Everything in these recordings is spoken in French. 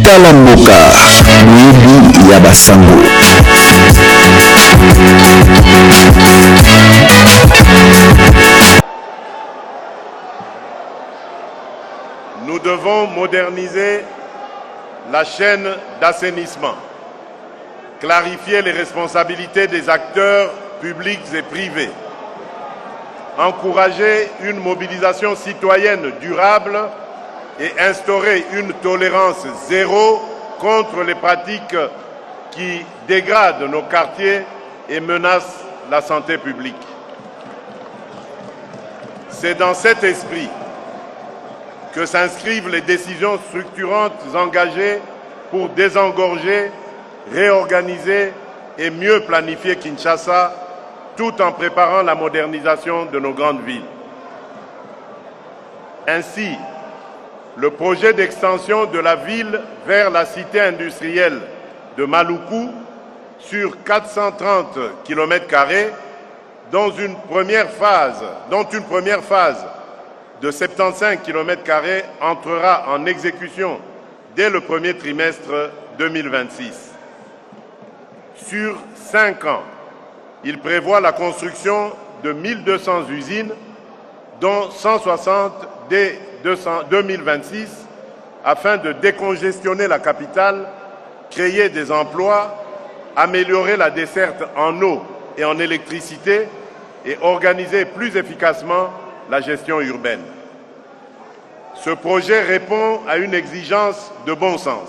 Talamboka, Mwibi Yabasango. Nous devons moderniser la chaîne d'assainissement, clarifier les responsabilités des acteurs publics et privés, encourager une mobilisation citoyenne durable et instaurer une tolérance zéro contre les pratiques qui dégradent nos quartiers et menacent la santé publique. C'est dans cet esprit que s'inscrivent les décisions structurantes engagées pour désengorger, réorganiser et mieux planifier Kinshasa, tout en préparant la modernisation de nos grandes villes. Ainsi, le projet d'extension de la ville vers la cité industrielle de Maluku sur 430 km², dont une première phase de 75 km² entrera en exécution dès le premier trimestre 2026. Sur 5 ans, il prévoit la construction de 1200 usines, dont 160 dès 2026, afin de décongestionner la capitale, créer des emplois, améliorer la desserte en eau et en électricité et organiser plus efficacement la gestion urbaine. Ce projet répond à une exigence de bon sens.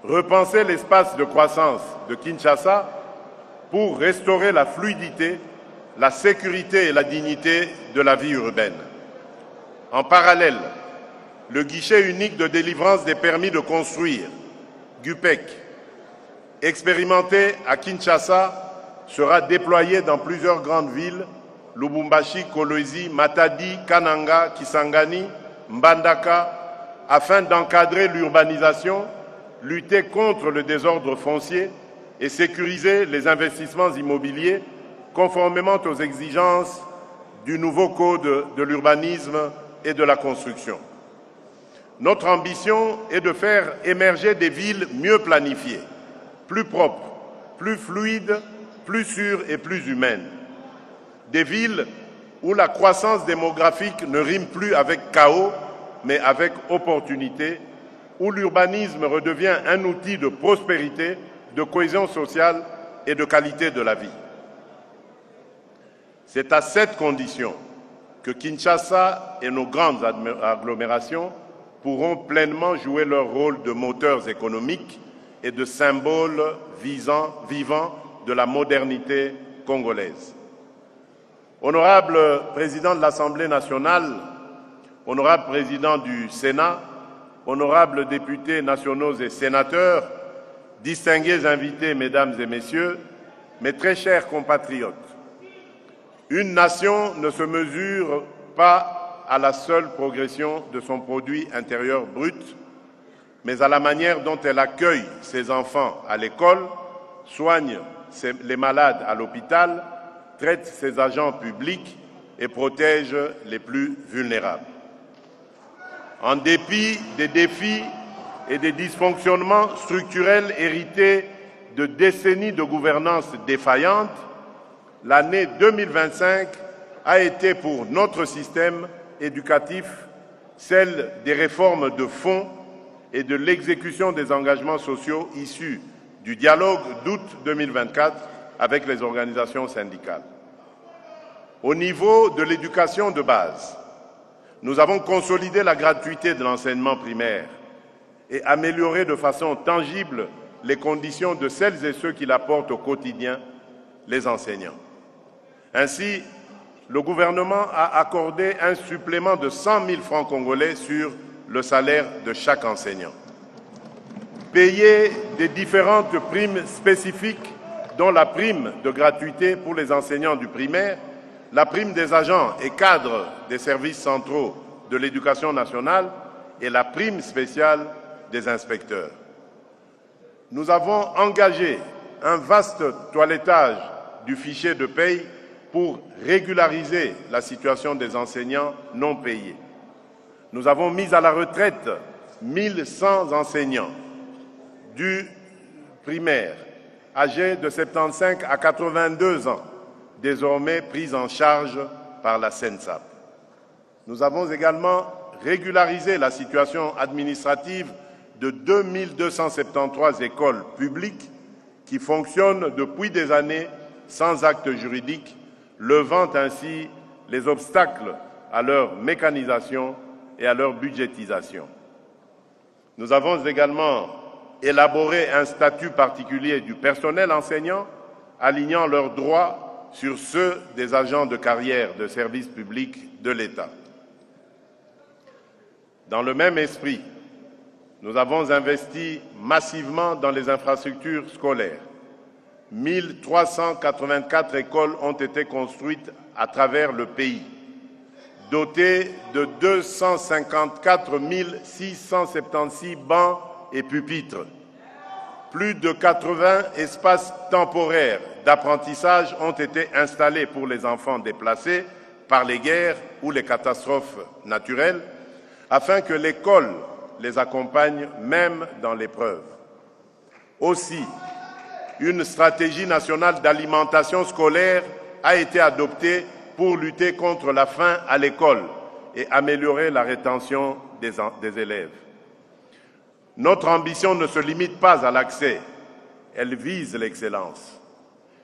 Repenser l'espace de croissance de Kinshasa pour restaurer la fluidité, la sécurité et la dignité de la vie urbaine. En parallèle, le guichet unique de délivrance des permis de construire, GUPEC, expérimenté à Kinshasa, sera déployé dans plusieurs grandes villes, Lubumbashi, Kolwezi, Matadi, Kananga, Kisangani, Mbandaka, afin d'encadrer l'urbanisation, lutter contre le désordre foncier et sécuriser les investissements immobiliers conformément aux exigences du nouveau code de l'urbanisme et de la construction. Notre ambition est de faire émerger des villes mieux planifiées, plus propres, plus fluides, plus sûres et plus humaines. Des villes où la croissance démographique ne rime plus avec chaos, mais avec opportunité, où l'urbanisme redevient un outil de prospérité, de cohésion sociale et de qualité de la vie. C'est à cette condition que Kinshasa et nos grandes agglomérations pourront pleinement jouer leur rôle de moteurs économiques et de symboles vivants de la modernité congolaise. Honorable Président de l'Assemblée nationale, honorable Président du Sénat, honorables députés nationaux et sénateurs, distingués invités, Mesdames et Messieurs, mes très chers compatriotes, une nation ne se mesure pas à la seule progression de son produit intérieur brut, mais à la manière dont elle accueille ses enfants à l'école, soigne les malades à l'hôpital, traite ses agents publics et protège les plus vulnérables. En dépit des défis et des dysfonctionnements structurels hérités de décennies de gouvernance défaillante, l'année 2025 a été pour notre système éducatif celle des réformes de fond et de l'exécution des engagements sociaux issus du dialogue d'août 2024 avec les organisations syndicales. Au niveau de l'éducation de base, nous avons consolidé la gratuité de l'enseignement primaire et amélioré de façon tangible les conditions de celles et ceux qui l'apportent au quotidien, les enseignants. Ainsi, le gouvernement a accordé un supplément de 100 000 francs congolais sur le salaire de chaque enseignant. Payer des différentes primes spécifiques, dont la prime de gratuité pour les enseignants du primaire, la prime des agents et cadres des services centraux de l'éducation nationale et la prime spéciale des inspecteurs. Nous avons engagé un vaste toilettage du fichier de paye pour régulariser la situation des enseignants non payés. Nous avons mis à la retraite 1100 enseignants du primaire âgés de 75 à 82 ans, désormais pris en charge par la SENSAP. Nous avons également régularisé la situation administrative de 2273 écoles publiques qui fonctionnent depuis des années sans acte juridique, levant ainsi les obstacles à leur mécanisation et à leur budgétisation. Nous avons également élaboré un statut particulier du personnel enseignant, alignant leurs droits sur ceux des agents de carrière de service public de l'État. Dans le même esprit, nous avons investi massivement dans les infrastructures scolaires. 1384 écoles ont été construites à travers le pays, dotées de 254 676 bancs et pupitres. Plus de 80 espaces temporaires d'apprentissage ont été installés pour les enfants déplacés par les guerres ou les catastrophes naturelles, afin que l'école les accompagne même dans l'épreuve. Aussi, une stratégie nationale d'alimentation scolaire a été adoptée pour lutter contre la faim à l'école et améliorer la rétention des élèves. Notre ambition ne se limite pas à l'accès, elle vise l'excellence.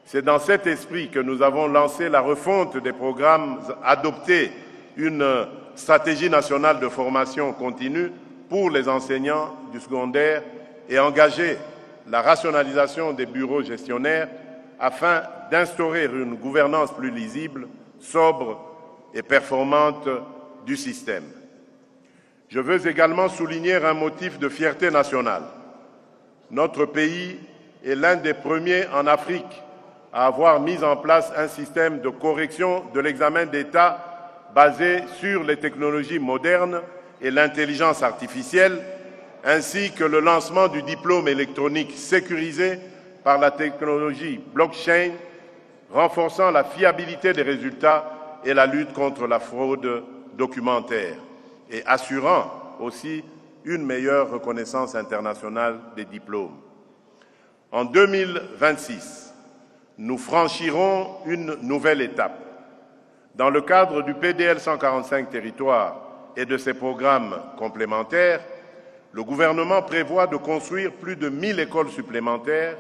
C'est dans cet esprit que nous avons lancé la refonte des programmes, adopté une stratégie nationale de formation continue pour les enseignants du secondaire et engagé la rationalisation des bureaux gestionnaires afin d'instaurer une gouvernance plus lisible, sobre et performante du système. Je veux également souligner un motif de fierté nationale. Notre pays est l'un des premiers en Afrique à avoir mis en place un système de correction de l'examen d'État basé sur les technologies modernes et l'intelligence artificielle, ainsi que le lancement du diplôme électronique sécurisé par la technologie blockchain, renforçant la fiabilité des résultats et la lutte contre la fraude documentaire, et assurant aussi une meilleure reconnaissance internationale des diplômes. En 2026, nous franchirons une nouvelle étape. Dans le cadre du PDL 145 territoires et de ses programmes complémentaires, le gouvernement prévoit de construire plus de 1000 écoles supplémentaires.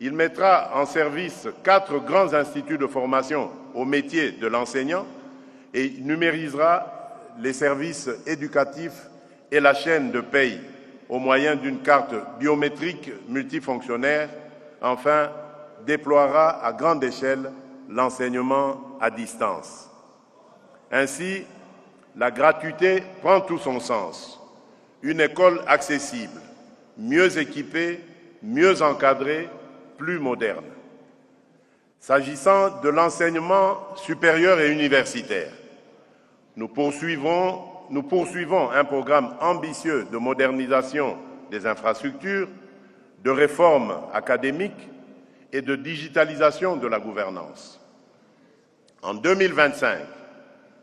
Il mettra en service 4 grands instituts de formation au métier de l'enseignant et numérisera les services éducatifs et la chaîne de paye au moyen d'une carte biométrique multifonctionnaire. Enfin, déploiera à grande échelle l'enseignement à distance. Ainsi, la gratuité prend tout son sens. Une école accessible, mieux équipée, mieux encadrée, plus moderne. S'agissant de l'enseignement supérieur et universitaire, nous poursuivons un programme ambitieux de modernisation des infrastructures, de réforme académique et de digitalisation de la gouvernance. En 2025,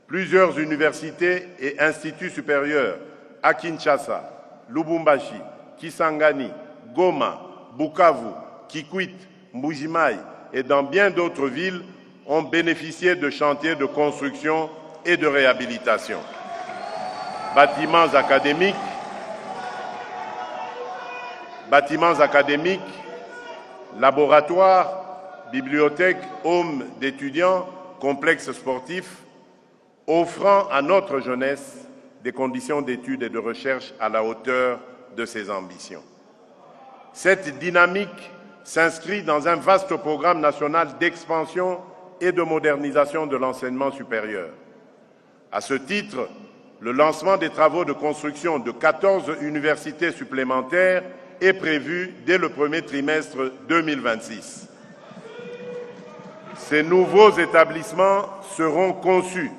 plusieurs universités et instituts supérieurs à Kinshasa, Lubumbashi, Kisangani, Goma, Bukavu, Kikwit, Mbuji-Mayi et dans bien d'autres villes ont bénéficié de chantiers de construction et de réhabilitation. Bâtiments académiques, laboratoires, bibliothèques, homes d'étudiants, complexes sportifs, offrant à notre jeunesse des conditions d'études et de recherche à la hauteur de ses ambitions. Cette dynamique s'inscrit dans un vaste programme national d'expansion et de modernisation de l'enseignement supérieur. À ce titre, le lancement des travaux de construction de 14 universités supplémentaires est prévu dès le premier trimestre 2026. Ces nouveaux établissements seront conçus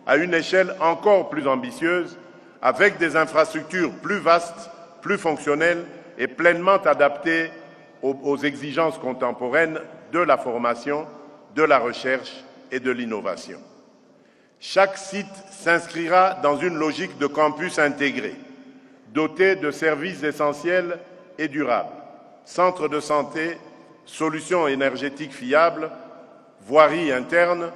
à une échelle encore plus ambitieuse, avec des infrastructures plus vastes, plus fonctionnelles et pleinement adaptées aux exigences contemporaines de la formation, de la recherche et de l'innovation. Chaque site s'inscrira dans une logique de campus intégré, dotés de services essentiels et durables, centres de santé, solutions énergétiques fiables, voiries internes,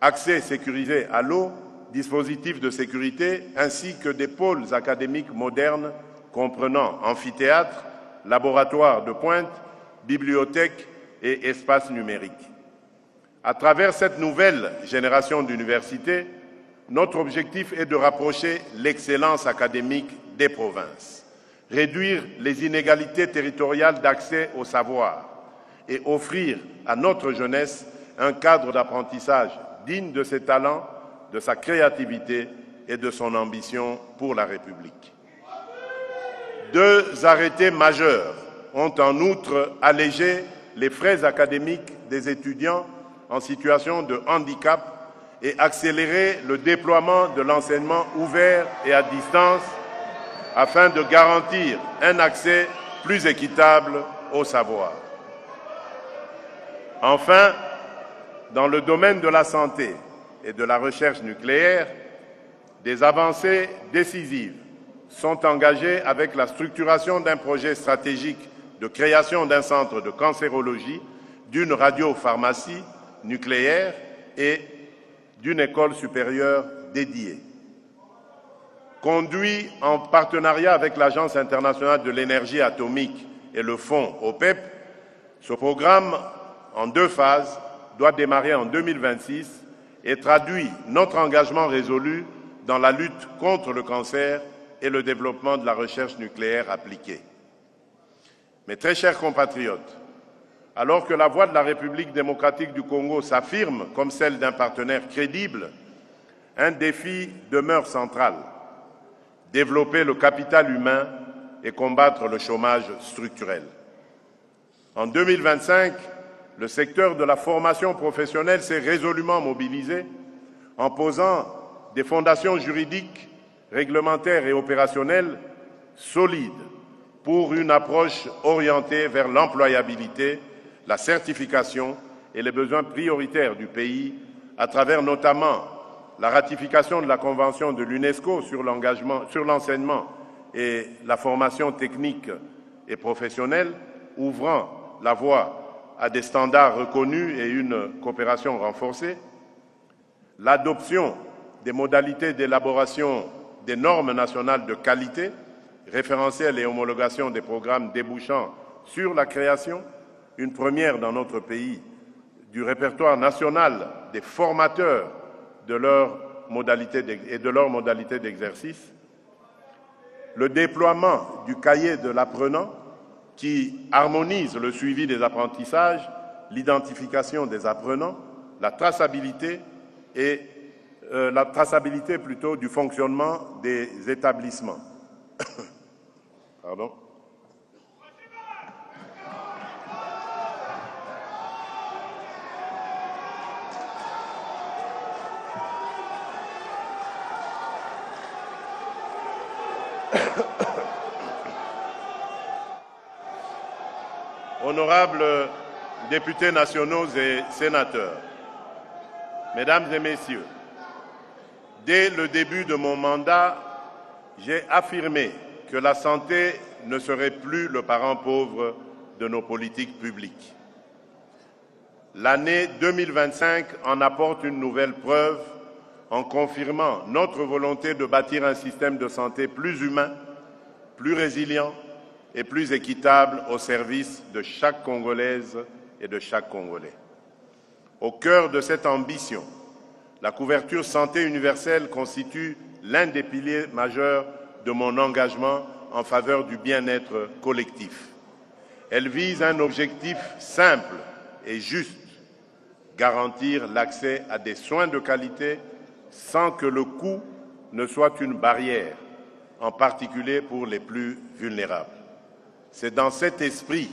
accès sécurisé à l'eau, dispositifs de sécurité, ainsi que des pôles académiques modernes comprenant amphithéâtres, laboratoires de pointe, bibliothèques et espaces numériques. À travers cette nouvelle génération d'universités, notre objectif est de rapprocher l'excellence académique des provinces, réduire les inégalités territoriales d'accès au savoir et offrir à notre jeunesse un cadre d'apprentissage digne de ses talents, de sa créativité et de son ambition pour la République. Deux arrêtés majeurs ont en outre allégé les frais académiques des étudiants en situation de handicap et accéléré le déploiement de l'enseignement ouvert et à distance afin de garantir un accès plus équitable au savoir. Enfin, dans le domaine de la santé et de la recherche nucléaire, des avancées décisives sont engagées avec la structuration d'un projet stratégique de création d'un centre de cancérologie, d'une radiopharmacie nucléaire et d'une école supérieure dédiée. Conduit en partenariat avec l'Agence internationale de l'énergie atomique et le fonds OPEP, ce programme, en 2 phases, doit démarrer en 2026 et traduit notre engagement résolu dans la lutte contre le cancer et le développement de la recherche nucléaire appliquée. Mes très chers compatriotes, alors que la voix de la République démocratique du Congo s'affirme comme celle d'un partenaire crédible, un défi demeure central: développer le capital humain et combattre le chômage structurel. En 2025, le secteur de la formation professionnelle s'est résolument mobilisé en posant des fondations juridiques, réglementaires et opérationnelles solides pour une approche orientée vers l'employabilité, la certification et les besoins prioritaires du pays à travers notamment la ratification de la Convention de l'UNESCO sur l'enseignement et la formation technique et professionnelle, ouvrant la voie à des standards reconnus et une coopération renforcée, l'adoption des modalités d'élaboration des normes nationales de qualité, référentiels et homologation des programmes débouchant sur la création, une première dans notre pays, du répertoire national des formateurs et de leurs modalités d'exercice, le déploiement du cahier de l'apprenant qui harmonise le suivi des apprentissages, l'identification des apprenants, la traçabilité du fonctionnement des établissements. Pardon. Honorables députés nationaux et sénateurs, Mesdames et Messieurs, dès le début de mon mandat, j'ai affirmé que la santé ne serait plus le parent pauvre de nos politiques publiques. L'année 2025 en apporte une nouvelle preuve en confirmant notre volonté de bâtir un système de santé plus humain, plus résilient et plus équitable au service de chaque Congolaise et de chaque Congolais. Au cœur de cette ambition, la couverture santé universelle constitue l'un des piliers majeurs de mon engagement en faveur du bien-être collectif. Elle vise un objectif simple et juste: garantir l'accès à des soins de qualité sans que le coût ne soit une barrière, en particulier pour les plus vulnérables. C'est dans cet esprit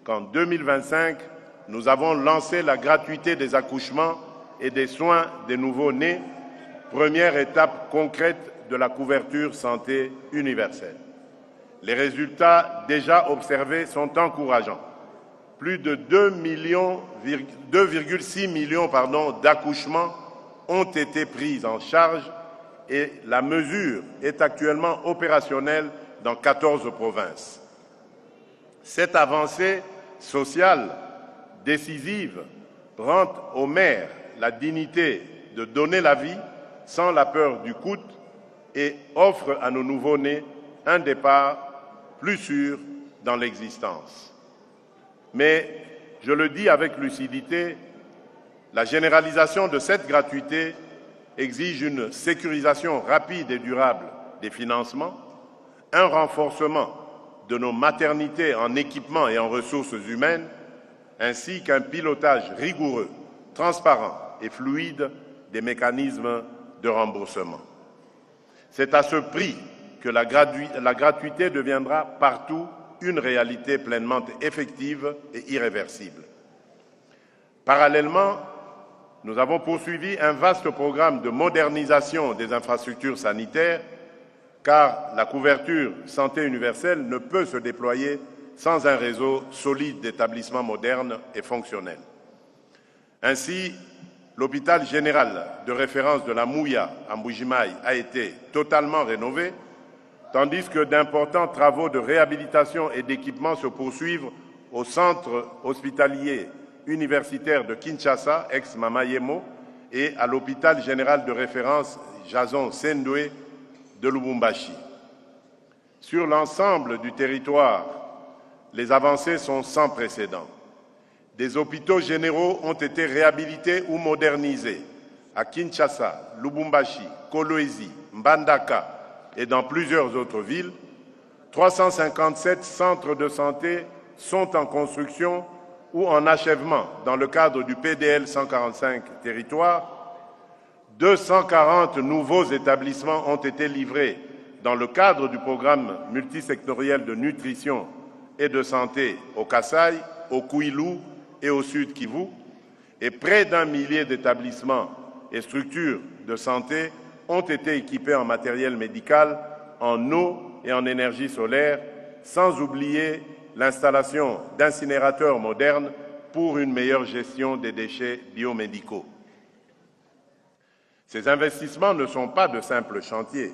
qu'en 2025, nous avons lancé la gratuité des accouchements et des soins des nouveau-nés, première étape concrète de la couverture santé universelle. Les résultats déjà observés sont encourageants. Plus de 2,6 millions d'accouchements ont été pris en charge et la mesure est actuellement opérationnelle dans 14 provinces. Cette avancée sociale décisive rend aux maires la dignité de donner la vie sans la peur du coût et offre à nos nouveau-nés un départ plus sûr dans l'existence. Mais, je le dis avec lucidité, la généralisation de cette gratuité exige une sécurisation rapide et durable des financements, un renforcement de nos maternités en équipement et en ressources humaines, ainsi qu'un pilotage rigoureux, transparent et fluide des mécanismes de remboursement. C'est à ce prix que la gratuité deviendra partout une réalité pleinement effective et irréversible. Parallèlement, nous avons poursuivi un vaste programme de modernisation des infrastructures sanitaires, car la couverture santé universelle ne peut se déployer sans un réseau solide d'établissements modernes et fonctionnels. Ainsi, l'hôpital général de référence de la Mouya à Mbujimaï a été totalement rénové, tandis que d'importants travaux de réhabilitation et d'équipement se poursuivent au centre hospitalier universitaire de Kinshasa, ex-Mamayemo, et à l'hôpital général de référence Jason Sendoué de Lubumbashi. Sur l'ensemble du territoire, les avancées sont sans précédent. Des hôpitaux généraux ont été réhabilités ou modernisés à Kinshasa, Lubumbashi, Kolwezi, Mbandaka et dans plusieurs autres villes. 357 centres de santé sont en construction ou en achèvement dans le cadre du PDL 145 territoires. 240 nouveaux établissements ont été livrés dans le cadre du programme multisectoriel de nutrition et de santé au Kasaï, au Kwilu et au Sud Kivu, et près d'1 millier d'établissements et structures de santé ont été équipés en matériel médical, en eau et en énergie solaire, sans oublier l'installation d'incinérateurs modernes pour une meilleure gestion des déchets biomédicaux. Ces investissements ne sont pas de simples chantiers.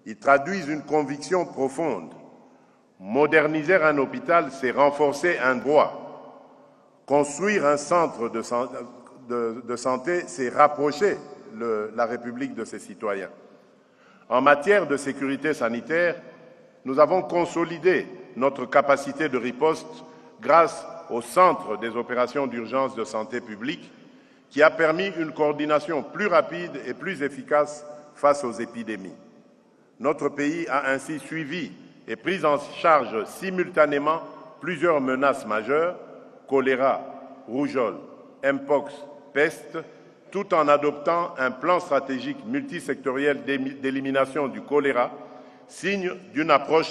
Ils traduisent une conviction profonde. Moderniser un hôpital, c'est renforcer un droit. Construire un centre de santé, c'est rapprocher la République de ses citoyens. En matière de sécurité sanitaire, nous avons consolidé notre capacité de riposte grâce au Centre des opérations d'urgence de santé publique, qui a permis une coordination plus rapide et plus efficace face aux épidémies. Notre pays a ainsi suivi et pris en charge simultanément plusieurs menaces majeures, choléra, rougeole, mpox, peste, tout en adoptant un plan stratégique multisectoriel d'élimination du choléra, signe d'une approche